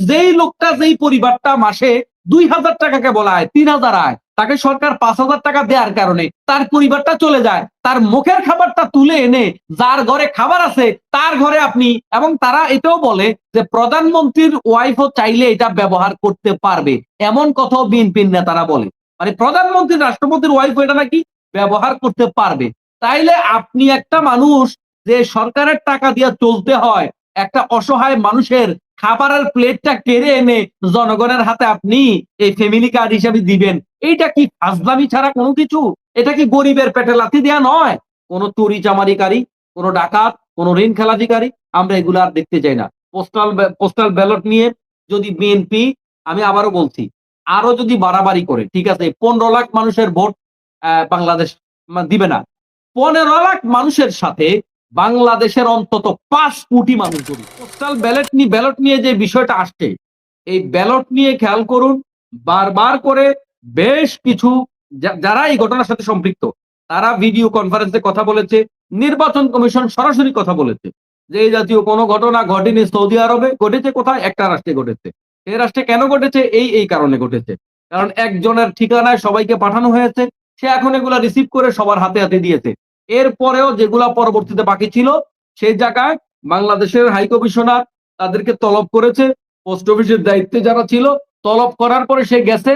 যেই লোকটা যেই পরিবারটা মাসে ২,০০০ টাকাকে বলা হয় ৩,০০০ আয়, তাকে সরকার ৫,০০০ টাকা দেওয়ার কারণে তার পরিবারটা চলে যায়, তার মুখের খাবারটা তুলে এনে যার ঘরে খাবার আছে তার ঘরে আপনি, এবং তারা এটাও বলে যে প্রধানমন্ত্রীর ওয়াইফও চাইলে এটা ব্যবহার করতে পারবে, এমন কথাও বিএনপির নেতারা বলে। মানে প্রধানমন্ত্রী রাষ্ট্রপতির ওয়াইফ এটা নাকি ব্যবহার করতে পারবে। তাইলে আপনি একটা মানুষ যে সরকারের টাকা দিয়ে চলতে হয়, একটা অসহায় মানুষের খাবারের প্লেটটা কেড়ে এনে জনগণের হাতে আপনি এই ফ্যামিলি কার্ড হিসেবে দিবেন, এইটা কি ফাজলামি ছাড়া কোনো কিছু? এটা কি গরিবের পেটে লাথি দেয়া নয়? কোন চুরি চামারিকারী, কোন ডাকাত, কোন ঋণ খেলাপিকারী আমরা এগুলো আর দেখতে চাই না। পোস্টাল ব্যালট নিয়ে যদি বিএনপি, আমি আবারও বলছি, আরো যদি বাড়াবাড়ি করে, ঠিক আছে ১৫ লাখ মানুষের ভোট বাংলাদেশ দিবে না। ১৫ লাখ মানুষের সাথে বাংলাদেশের অন্তত ৫ কোটি মানুষ জড়িত। পোস্টাল ব্যালট নিয়ে যে বিষয়টা আসছে, এই ব্যালট নিয়ে খেয়াল করুন, বারবার করে বেশ কিছু যারা এই ঘটনার সাথে সম্পৃক্ত তারা ভিডিও কনফারেন্সে কথা বলেছে, নির্বাচন কমিশন সরাসরি কথা বলেছে যে এই জাতীয় কোনো ঘটনা ঘটেনি সৌদি আরবে, ঘটেছে কোথায়? একটা রাষ্ট্রে ঘটেছে। এই রাষ্ট্রে কেন ঘটেছে? এই কারণে ঘটেছে, কারণ একজনের ঠিকানায় সবাইকে পাঠানো হয়েছে, সে এখন এগুলা রিসিভ করে সবার হাতে হাতে দিয়েছে। এরপরেও যেগুলা পরবর্তীতে বাকি ছিল সেই জায়গায় বাংলাদেশের হাই কমিশনার তাদেরকে তলব করেছে, পোস্ট অফিসের দায়িত্বে যারা ছিল তলব করার পরে সে গেছে,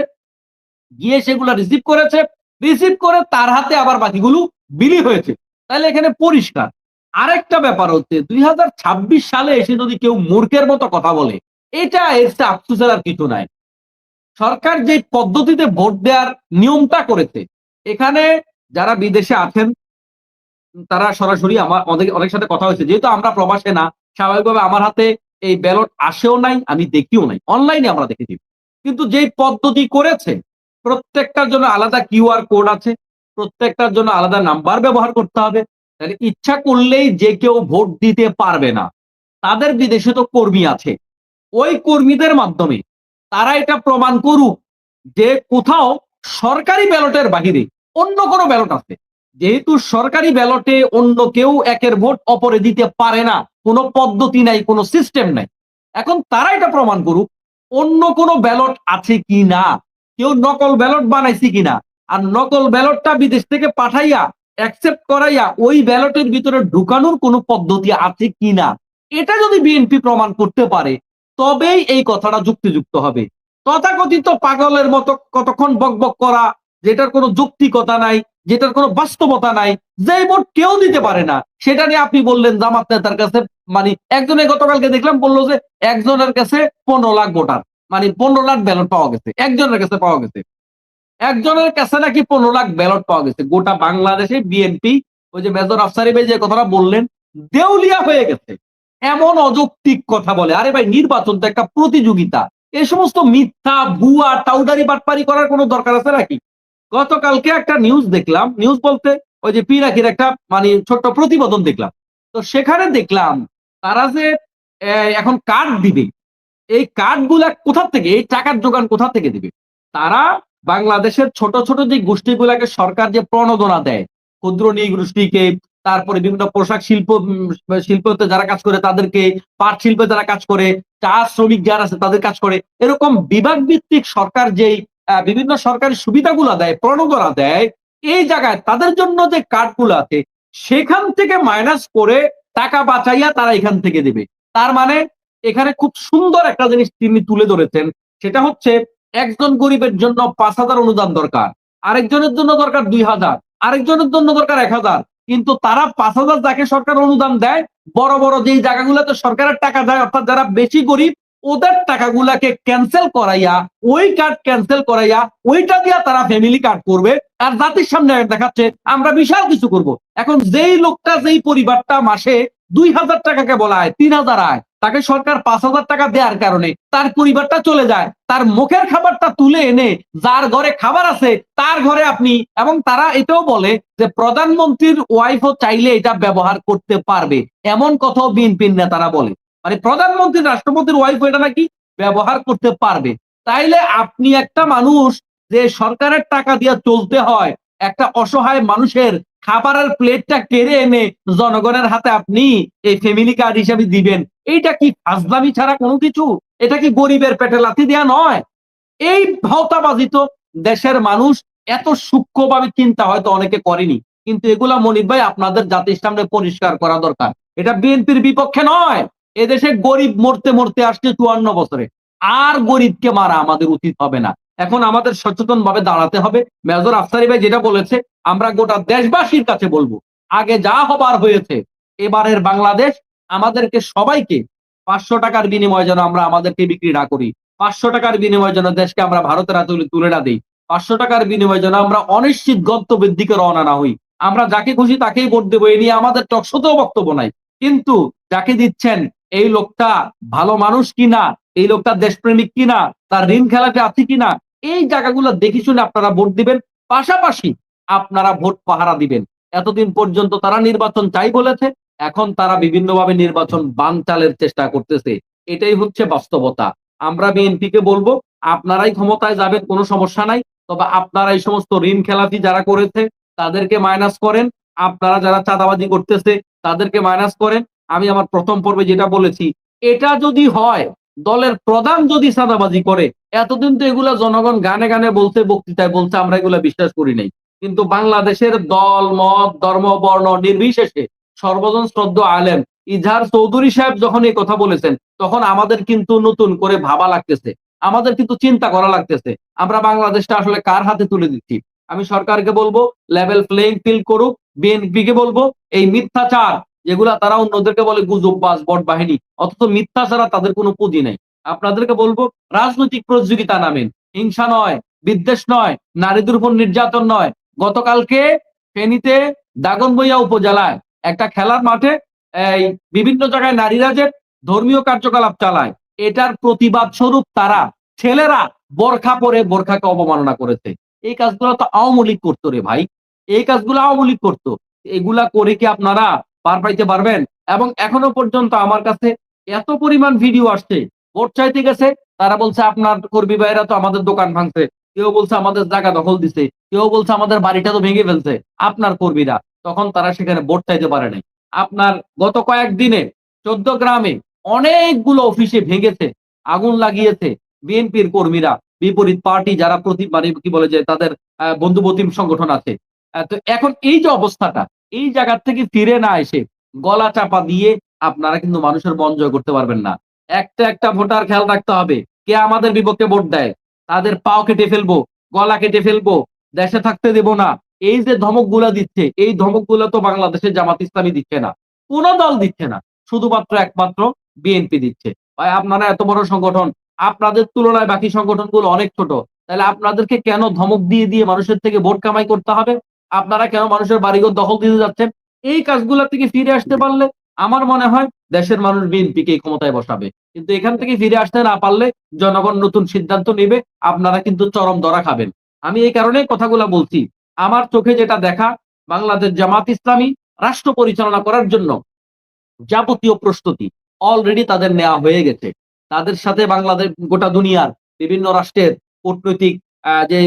গিয়ে সেগুলা রিসিভ করেছে, রিসিভ করে তার হাতে আবার বাকিগুলো বিলি হয়েছে। তাহলে এখানে পরিষ্কার। আরেকটা ব্যাপার হচ্ছে ২০২৬ সালে এসে যদি কেউ মূর্খের মতো কথা বলে, এটা এসে আফসোসের আর কিছু নাই। সরকার যে পদ্ধতিতে ভোট দেওয়ার নিয়মটা করেছে, এখানে যারা বিদেশে আছেন তারা সরাসরি আমাদের অনেক সাথে কথা হয়েছে, যেহেতু আমরা প্রবাসে না, স্বাভাবিকভাবে আমার হাতে এই ব্যালট আসেও নাই, আমি দেখিও নাই, অনলাইনে আমরা দেখেছি। কিন্তু যেই পদ্ধতি করেছে, প্রত্যেকটার জন্য আলাদা কিউআর কোড আছে, প্রত্যেকটার জন্য আলাদা নাম্বার ব্যবহার করতে হবে। তাহলে ইচ্ছা করলেই যে কেউ ভোট দিতে পারবে না। তাদের বিদেশে তো কর্মী আছে, ওই কর্মীদের মাধ্যমে তারা এটা প্রমাণ করুক যে কোথাও সরকারি ব্যালটের বাহিরে অন্য কোনো ব্যালট আছে। যেহেতু সরকারি ব্যালটে অন্য কেউ একের ভোট অপরে দিতে পারে না, কোনো পদ্ধতি নাই, কোনো সিস্টেম নাই। এখন তারা এটা প্রমাণ করুক অন্য কোনো ব্যালট আছে কি না, কেউ নকল ব্যালট বানাইছে কিনা, আর নকল ব্যালটটা বিদেশ থেকে পাঠাইয়া অ্যাকসেপ্ট করাইয়া ওই ব্যালটের ভিতরে ঢুকানোর কোনো পদ্ধতি আছে কিনা, এটা যদি বিএনপি প্রমাণ করতে পারে তবেই এই কথাটা যুক্তিযুক্ত হবে। তথাকথিত পাগলের মতো কতক্ষণ বকবক করা, যেটার কোনো যৌক্তিকতা নাই, যেটার কোনো বাস্তবতা নাই, যে ভোট কেউ দিতে পারে না, সেটা নিয়ে আপনি বললেন জামাত নেতার কাছে, মানে একজনের গতকালকে দেখলাম বললো যে একজনের কাছে ১৫ লাখ ভোটার, মানে ১৫ লাখ ব্যালট পাওয়া গেছে, একজনের কাছে পাওয়া গেছে, একজনের কাছে নাকি ১৫ লাখ ব্যালট পাওয়া গেছে। গোটা বাংলাদেশে বিএনপি, ওই যে মেজর আফসারি ভাই যে কথাটা বললেন, দেউলিয়া হয়ে গেছে। এমন অযৌক্তিক কথা বলে। আরে ভাই, নির্বাচন তো একটা প্রতিযোগিতা, এই সমস্ত মিথ্যা ভুয়া টাউডারি বাটপারি করার কোনো দরকার আছে নাকি? গতকালকে একটা নিউজ দেখলাম, নিউজ বলতে ওই যে পিরাকির একটা মানে ছোট্ট প্রতিবেদন দেখলাম। তো সেখানে দেখলাম তারা যে এখন কার্ড দিবে, এই কার্ড গুলা কোথা থেকে, এই টাকার যোগান কোথা থেকে দিবে? তারা বাংলাদেশের ছোট ছোট যে গোষ্ঠীগুলাকে সরকার যে প্রণোদনা দেয়, ক্ষুদ্র নৃগোষ্ঠীকে, তারপরে বিভিন্ন পোশাক শিল্পতে যারা কাজ করে তাদেরকে, পাট শিল্পে যারা কাজ করে, চা শ্রমিক যারা আছে তাদের কাজ করে, এরকম বিভাগ ভিত্তিক সরকার যেই বিভিন্ন সরকারি সুবিধাগুলা দেয়, প্রণোদনা দেয়, এই জায়গায় তাদের জন্য যে কার্ডগুলো আছে সেখান থেকে মাইনাস করে টাকা বাঁচাইয়া তারা এখান থেকে দেবে। তার মানে এখানে খুব সুন্দর একটা জিনিস তিনি তুলে ধরেছেন, সেটা হচ্ছে একজন গরিবের জন্য ৫,০০০ অনুদান দরকার, আরেকজনের জন্য দরকার ২,০০০, আরেকজনের জন্য দরকার ১,০০০, কিন্তু তারা ৫,০০০ যাকে সরকার অনুদান দেয়, বড় বড় যেই জায়গাগুলোতে সরকারের টাকা দেয়, অর্থাৎ যারা বেশি গরিব ওদের টাকাগুলাকে ক্যান্সেল করাইয়া, ওই কার্ড ক্যান্সেল করাইয়া ওইটা দিয়া তারা ফ্যামিলি কার্ড করবে, আর জাতির সামনে দেখাচ্ছে আমরা বিশাল কিছু করব। এখন যেই লোকটা যেই পরিবারটা মাসে ২,০০০ টাকাকে বলা হয় ৩,০০০ আয়, তাকে সরকার ৫,০০০ টাকা দেওয়ার কারণে তার পরিবারটা চলে যায়, তার মুখের খাবারটা তুলে এনে যার ঘরে খাবার আছে তার ঘরে আপনি, এবং তারা এটাও বলে যে প্রধানমন্ত্রীর ওয়াইফও চাইলে এটা ব্যবহার করতে পারবে, এমন কথাও বিএনপির নেতারা বলে। মানে প্রধানমন্ত্রী রাষ্ট্রপতির ওয়াইফ এটা নাকি ব্যবহার করতে পারবে। তাইলে আপনি একটা মানুষ যে সরকারের টাকা দিয়ে চলতে হয়, একটা অসহায় মানুষের খাবারের প্লেটটা কেড়ে এনে জনগণের হাতে আপনি এই ফ্যামিলি কার্ড হিসেবে দিবেন, এইটা কি ফাজলামি ছাড়া কোনো কিছু? এটা কি গরিবের পেটে লাথি দেয়া নয়? এই ভাওতাবাজি তো দেশের মানুষ এত সূক্ষ্মভাবে চিন্তা হয়তো অনেকে করেনি, কিন্তু এগুলা মনির ভাই আপনাদের জাতির সামনে পরিষ্কার করা দরকার। এটা বিএনপির বিপক্ষে নয়। এদেশে গরিব মরতে মরতে আসছে 54 বছরে, আর গরিবকে মারা আমাদের উচিত হবে না। এখন আমাদের সচেতন ভাবে দাঁড়াতে হবে। মেজর আফসারি ভাই যেটা বলেছে, আমরা গোটা দেশবাসীর কাছে বলবো, আগে যা হবার হয়েছে, এবারের বাংলাদেশ আমাদেরকে সবাইকে 500 টাকার বিনিময়ে যেন আমরা আমাদেরকে বিক্রি না করি, 500 টাকার বিনিময়ে যেন দেশকে আমরা ভারতের হাতে তুলে না দিই, 500 টাকার বিনিময়ে যেন আমরা অনিশ্চিত গন্তব্যের দিকে রওনা না হই। আমরা যাকে খুশি তাকেই ভোট দেবো, এ নিয়ে আমাদের টকশোতেও বক্তব্য নাই। কিন্তু যাকে দিচ্ছেন এই লোকটা ভালো মানুষ কিনা, এই লোকটা দেশপ্রেমিক কিনা, তার ঋণ খেলাপি আছে কিনা, এই জায়গাগুলো দেখে শুনে আপনারা ভোট দিবেন। পাশাপাশি আপনারা ভোট পাহারা দিবেন। এতদিন পর্যন্ত তারা নির্বাচন চাই বলেছে, এখন তারা বিভিন্নভাবে নির্বাচন বানচালের চেষ্টা করতেছে। এটাই হচ্ছে বাস্তবতা। আমরা বিএনপিকে বলবো, আপনারাই ক্ষমতায় যাবেন, কোনো সমস্যা নাই। তবে আপনারা এই সমস্ত ঋণ খেলাপি যারা করেছে তাদেরকে মাইনাস করেন, আপনারা যারা চাঁদাবাজি করতেছে তাদেরকে মাইনাস করেন। আমি আমার প্রথম পর্বে যেটা বলেছি, এটা যদি হয়, দলের প্রধান যদি চাঁদাবাজি করে, এতদিন তো এগুলা জনগণ গানে গানে বলছে, বক্তৃতায় বলছে, আমরা এগুলা বিশ্বাস করি নাই। কিন্তু বাংলাদেশের দল মত ধর্ম বর্ণ নির্বিশেষে সর্বজন শ্রদ্ধা আলেম ইজহার চৌধুরী সাহেব যখন এই কথা বলেছেন, তখন আমাদের কিন্তু নতুন করে ভাবা লাগতেছে, আমাদের কিন্তু চিন্তা করা লাগতেছে, আমরা বাংলাদেশটা আসলে কার হাতে তুলে দিচ্ছি। আমি সরকারকে বলবো লেভেল প্লেইং ফিল্ড করুক, বিএনপি কে বলবো এই মিথ্যাচার যেগুলা তারা অন্যদেরকে বলে গুজববাজ বট বাহিনী, অথচ মিথ্যা ছাড়া তাদের কোনো পুঁজি নেই। আপনাদেরকে বলবো রাজনৈতিক প্রতিযোগিতা নামেন, হিংসা নয়, বিদ্বেষ নয়, নারীদের উপর নির্যাতন নয়। গতকালকে ফেনীতে দাগনভূঞা উপজেলায় একটা খেলার মাঠে এই বিভিন্ন জায়গায় নারীরা যে ধর্মীয় কার্যকলাপ চালায়, এটার প্রতিবাদ স্বরূপ তারা ছেলেরা বোরখা পরে বোরখাকে অবমাননা করেছে। এই কাজগুলো তো আওয়ামী লীগ করতো রে ভাই, এই কাজগুলো আওয়ামী লীগ করতো। এগুলা করে কি আপনারা পার পাইতে পারবেন? এবং এখনো পর্যন্ত আমার কাছে এত পরিমাণ ভিডিও আসছে, ভোট চাইতে গেছে, তারা বলছে আপনার কর্মী ভাইরা তো আমাদের দোকান ভাঙছে, কেউ বলছে আমাদের জায়গা দখল দিছে, কেউ বলছে আমাদের বাড়িটা তো ভেঙে ফেলছে আপনার কর্মীরা। তখন তারা সেখানে ভোট চাইতে পারে নাই। আপনার গত কয়েকদিনে 14 গ্রামে অনেকগুলো অফিসে ভেঙেছে, আগুন লাগিয়েছে বিএনপির কর্মীরা, বিপরীত পার্টি যারা মানে কি বলে যে তাদের বন্ধুবতিম সংগঠন আছে। তো এখন এই যে অবস্থাটা, এই জায়গা থেকে ফিরে না এসে গলা চাপা দিয়ে আপনারা কিন্তু মানুষের মন জয় করতে পারবেন না। একটা একটা ভোটার খেয়াল রাখতে হবে, কে আমাদের বিপক্ষে ভোট দেয় তাদের পাও কেটে ফেলবো, গলা কেটে ফেলবো, দেশে থাকতে দেব না। এই যে ধমকগুলা দিচ্ছে, এই ধমকগুলা তো বাংলাদেশের জামাত ইসলামী দিচ্ছে না, কোন দল দিচ্ছে না, শুধুমাত্র একমাত্র বিএনপি দিচ্ছে। ভাই আপনারা এত বড় সংগঠন, আপনাদের তুলনায় বাকি সংগঠনগুলো অনেক ছোট, তাহলে আপনাদেরকে কেন ধমক দিয়ে দিয়ে মানুষের থেকে ভোট কামাই করতে হবে? আপনারা কেন মানুষের বাড়িঘর দখল দিতে যাচ্ছেন? এই কাজগুলা থেকে ফিরে আসতে পারলে আমার মনে হয় দেশের মানুষ বিএনপিকে ক্ষমতায় বসাবে। কিন্তু এখান থেকে ফিরে আসতে না পারলে জনগণ নতুন সিদ্ধান্ত নেবে, আপনারা কিন্তু চরম ধরা খাবেন। আমি এই কারণে কথাগুলা বলছি, আমার চোখে যেটা দেখা, বাংলাদেশ জামাত ইসলামী রাষ্ট্র পরিচালনা করার জন্য যাবতীয় প্রস্তুতি অলরেডি তাদের নেওয়া হয়ে গেছে। তাদের সাথে বাংলাদেশ গোটা দুনিয়ার বিভিন্ন রাষ্ট্রের কূটনৈতিক যে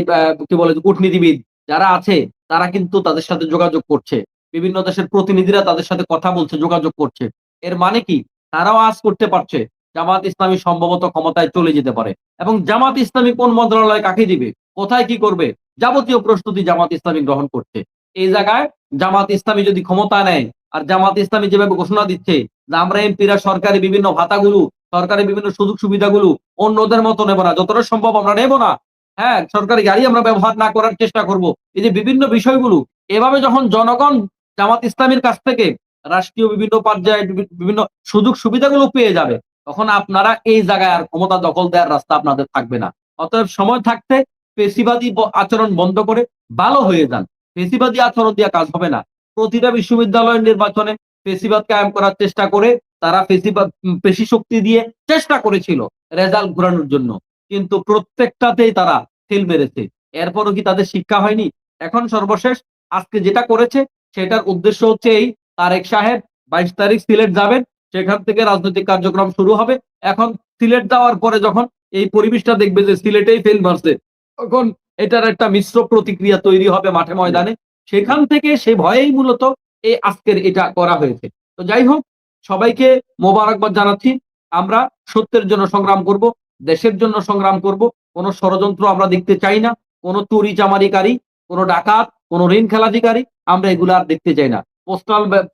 কি বলে কূটনীতিবিদ যারা আছে, তারা কিন্তু তাদের সাথে যোগাযোগ করছে। বিভিন্ন দেশের প্রতিনিধিরা তাদের সাথে কথা বলছে, যোগাযোগ করছে। এর মানে কি, তারাও আজ করতে পারছে জামাত ইসলামী সম্ভবত ক্ষমতায় চলে যেতে পারে। এবং জামাত ইসলামী কোন মন্ত্রণালয় কাকে দিবে, কোথায় কি করবে, যাবতীয় প্রস্তুতি জামাত ইসলামী গ্রহণ করছে। এই জায়গায় জামাত ইসলামী যদি ক্ষমতা নেয়, আর জামাত ইসলামী যেভাবে ঘোষণা দিচ্ছে যে আমরা এমপিরা সরকারি বিভিন্ন ভাতাগুলো, সরকারি বিভিন্ন সুযোগ সুবিধাগুলো অন্যদের মতো নেব না, যতটা সম্ভব আমরা নেব না, হ্যাঁ সরকারি গাড়ি আমরা ব্যবহার না করার চেষ্টা করব, এই যে বিভিন্ন বিষয়গুলো, এভাবে যখন জনগণ জামাত ইসলামীর কাছ থেকে রাষ্ট্রীয় বিভিন্ন পর্যায়ে বিভিন্ন সুযোগ সুবিধাগুলো পেয়ে যাবে, তখন আপনারা এই জায়গায় আর ক্ষমতা দখল দেওয়ার রাস্তা আপনাদের থাকবে না। অতএব সময় থাকতে পেশিবাদী আচরণ বন্ধ করে ভালো হয়ে যান। পেশিবাদী আচরণ দিয়ে কাজ হবে না। প্রতিটা বিশ্ববিদ্যালয়ের নির্বাচনে পেশিবাদ কায়েম করার চেষ্টা করে তারা পেশি শক্তি দিয়ে চেষ্টা করেছিল রেজাল্ট ঘোরানোর জন্য, কিন্তু প্রত্যেকটাতেই তারা ফেল মেরেছে। এরপরও কি তাদের শিক্ষা হয়নি? এখন সর্বশেষ আজকে যেটা করেছে সেটার উদ্দেশ্য হচ্ছে এই, তারেক সাহেব 22 তারিখ সিলেট যাবেন, সেখান থেকে রাজনৈতিক কার্যক্রম শুরু হবে। এখন সিলেট যাওয়ার পরে যখন এই পরিবেশটা দেখবে যে সিলেটেই ফেল মারছে, তখন এটার একটা মিশ্র প্রতিক্রিয়া তৈরি হবে মাঠে ময়দানে। সেখান থেকে সে ভয়েই মূলত এই আজকের এটা করা হয়েছে। তো যাই হোক, সবাইকে মোবারকবাদ জানাচ্ছি। আমরা সত্যের জন্য সংগ্রাম করব, দেশের জন্য সংগ্রাম করব। কোন ষড়যন্ত্র আমরা দেখতে চাই না, কোন চুরি চামারিকারী, কোন ডাকাত, কোন ঋণ খেলাপিকারী আমরা এগুলো আর দেখতে চাই না।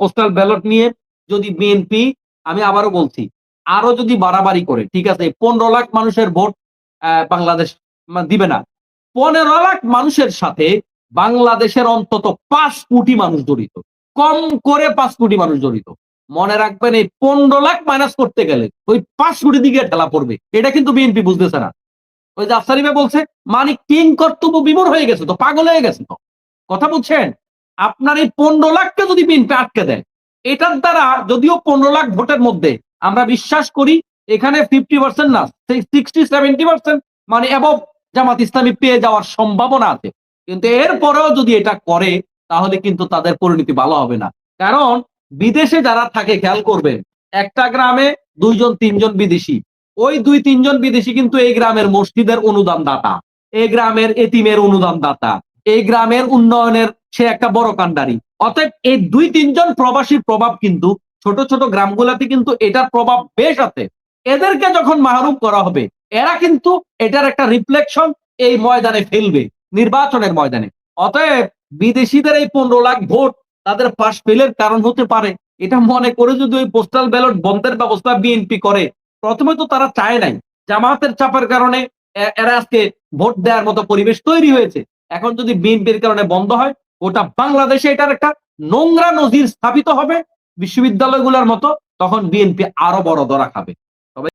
পোস্টাল ব্যালট নিয়ে যদি বিএনপি, আমি আবারও বলছি, আরো যদি বাড়াবাড়ি করে, ঠিক আছে, 15 লাখ মানুষের ভোট বাংলাদেশ দিবে না। 15 লাখ মানুষের সাথে বাংলাদেশের অন্তত 5 কোটি মানুষ জড়িত, কম করে 5 কোটি মানুষ জড়িত। মনে রাখবেন, এই 15 লাখ মাইনাস করতে গেলে ওই 5 কোটি দিকে ঠেলা পড়বে। এটা কিন্তু বিএনপি বুঝতেছে না। ওই যে আফসারি ভাই বলছে, মানে কিং কর্তব্য বিমূঢ় হয়ে গেছে, তো পাগল হয়ে গেছে তো। কথা বুঝছেন? আপনার এই 15 লাখকে যদি বিএনপি আটকে দেয়, এটার দ্বারা যদিও 15 লাখ ভোটের মধ্যে আমরা বিশ্বাস করি এখানে 50% না, 60-70% মানে অ্যাবভ জামাত ইসলামী পেয়ে যাওয়ার সম্ভাবনা আছে। কিন্তু এরপরেও যদি এটা করে, তাহলে কিন্তু তাদের পরিণতি ভালো হবে না। কারণ বিদেশে যারা থাকে, খেয়াল করবেন, একটা গ্রামে 2 জন 3 জন বিদেশি। ওই 2-3 জন বিদেশি কিন্তু এই গ্রামের মসজিদের অনুদান দাতা, এই গ্রামের এতিমের অনুদান দাতা, এই গ্রামের উন্নয়নের সে একটা বড় কান্ডারি। অতএব এই 2-3 জন প্রবাসীর প্রভাব কিন্তু ছোট ছোট গ্রামগুলাতে কিন্তু এটার প্রভাব বেশ আছে। এদেরকে যখন মাহরুম করা হবে, এরা কিন্তু এটার একটা রিফ্লেকশন এই ময়দানে ফেলবে, নির্বাচনের ময়দানে। অতএব বিদেশিদের এই 15 লাখ ভোট তাদের পাশ ফেলের কারণ হতে পারে। এটা মনে করে যদি ওই পোস্টাল ব্যালট বন্ধের ব্যবস্থা বিএনপি করে, প্রথমে তো তারা চায় নাই, জামাতের চাপের কারণে এরা আজকে ভোট দেওয়ার মতো পরিবেশ তৈরি হয়েছে। এখন যদি বিএনপির কারণে বন্ধ হয়, গোটা বাংলাদেশে এটার একটা নোংরা নজির স্থাপিত হবে বিশ্ববিদ্যালয়গুলোর মতো, তখন বিএনপি আরো বড় ধরা খাবে।